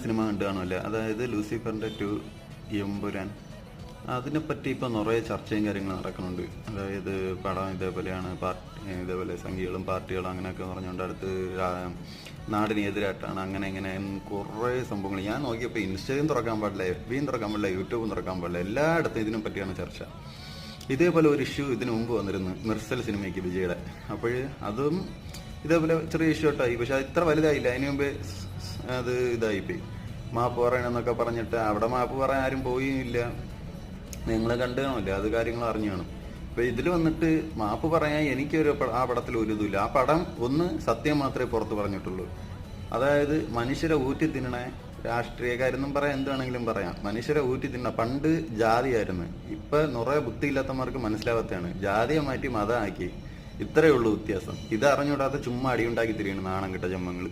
Cinema കണ്ടു കാണുമല്ലേ, അതായത് ലൂസിഫറിന്റെ 2 എമ്പുരാൻ. അതിനെപ്പറ്റി ഇപ്പൊ നിറയെ ചർച്ചയും കാര്യങ്ങളും നടക്കുന്നുണ്ട്. അതായത് പടം ഇതേപോലെയാണ്, ഇതേപോലെ സംഘികളും പാർട്ടികളും അങ്ങനെയൊക്കെ പറഞ്ഞുകൊണ്ട് അടുത്ത് നാടിനെതിരായിട്ടാണ്, അങ്ങനെ ഇങ്ങനെ കുറേ സംഭവങ്ങൾ. ഞാൻ നോക്കിയപ്പോൾ ഇൻസ്റ്റയും തുറക്കാൻ പാടില്ല, FBയും തുറക്കാൻ പാടില്ല, യൂട്യൂബും തുറക്കാൻ പാടില്ല, എല്ലായിടത്തും ഇതിനെ പറ്റിയാണ് ചർച്ച. ഇതേപോലെ ഒരു ഇഷ്യൂ ഇതിനു മുമ്പ് വന്നിരുന്നു മിർസൽ സിനിമയ്ക്ക് വിജയുടെ. അപ്പോൾ അതും ഇതേപോലെ ചെറിയ ഇഷ്യൂ ആയി, പക്ഷെ അത് ഇത്ര വലുതായില്ല. അതിനു മുമ്പേ അത് ഇതായിപ്പോയി. മാപ്പ് പറയണമെന്നൊക്കെ പറഞ്ഞിട്ട് അവിടെ മാപ്പ് പറയാൻ ആരും പോയില്ല. നിങ്ങൾ കണ്ടു കാണില്ല, അത് കാര്യങ്ങൾ അറിഞ്ഞു കാണും. അപ്പൊ ഇതിൽ വന്നിട്ട് മാപ്പ് പറയാൻ എനിക്കൊരു ആ പടത്തിൽ ഒരു ഇതുമില്ല. ആ പടം ഒന്ന് സത്യം മാത്രമേ പുറത്ത് പറഞ്ഞിട്ടുള്ളൂ. അതായത് മനുഷ്യരെ ഊറ്റി തിന്നണ രാഷ്ട്രീയക്കാരെന്നും പറയാം, എന്താണെങ്കിലും പറയാം, മനുഷ്യരെ ഊറ്റി തിന്നണ. പണ്ട് ജാതിയായിരുന്നു, ഇപ്പൊ നിറയെ ബുദ്ധിയില്ലാത്തമാർക്ക് മനസ്സിലാവാത്തതാണ്. ജാതിയെ മാറ്റി മതമാക്കി, ഇത്രയേ ഉള്ളൂ വ്യത്യാസം. ഇത് അറിഞ്ഞുകൂടാതെ ചുമ്മാ അടിയുണ്ടാക്കി തിരിയണം നാണം കിട്ട ജന്മങ്ങൾ.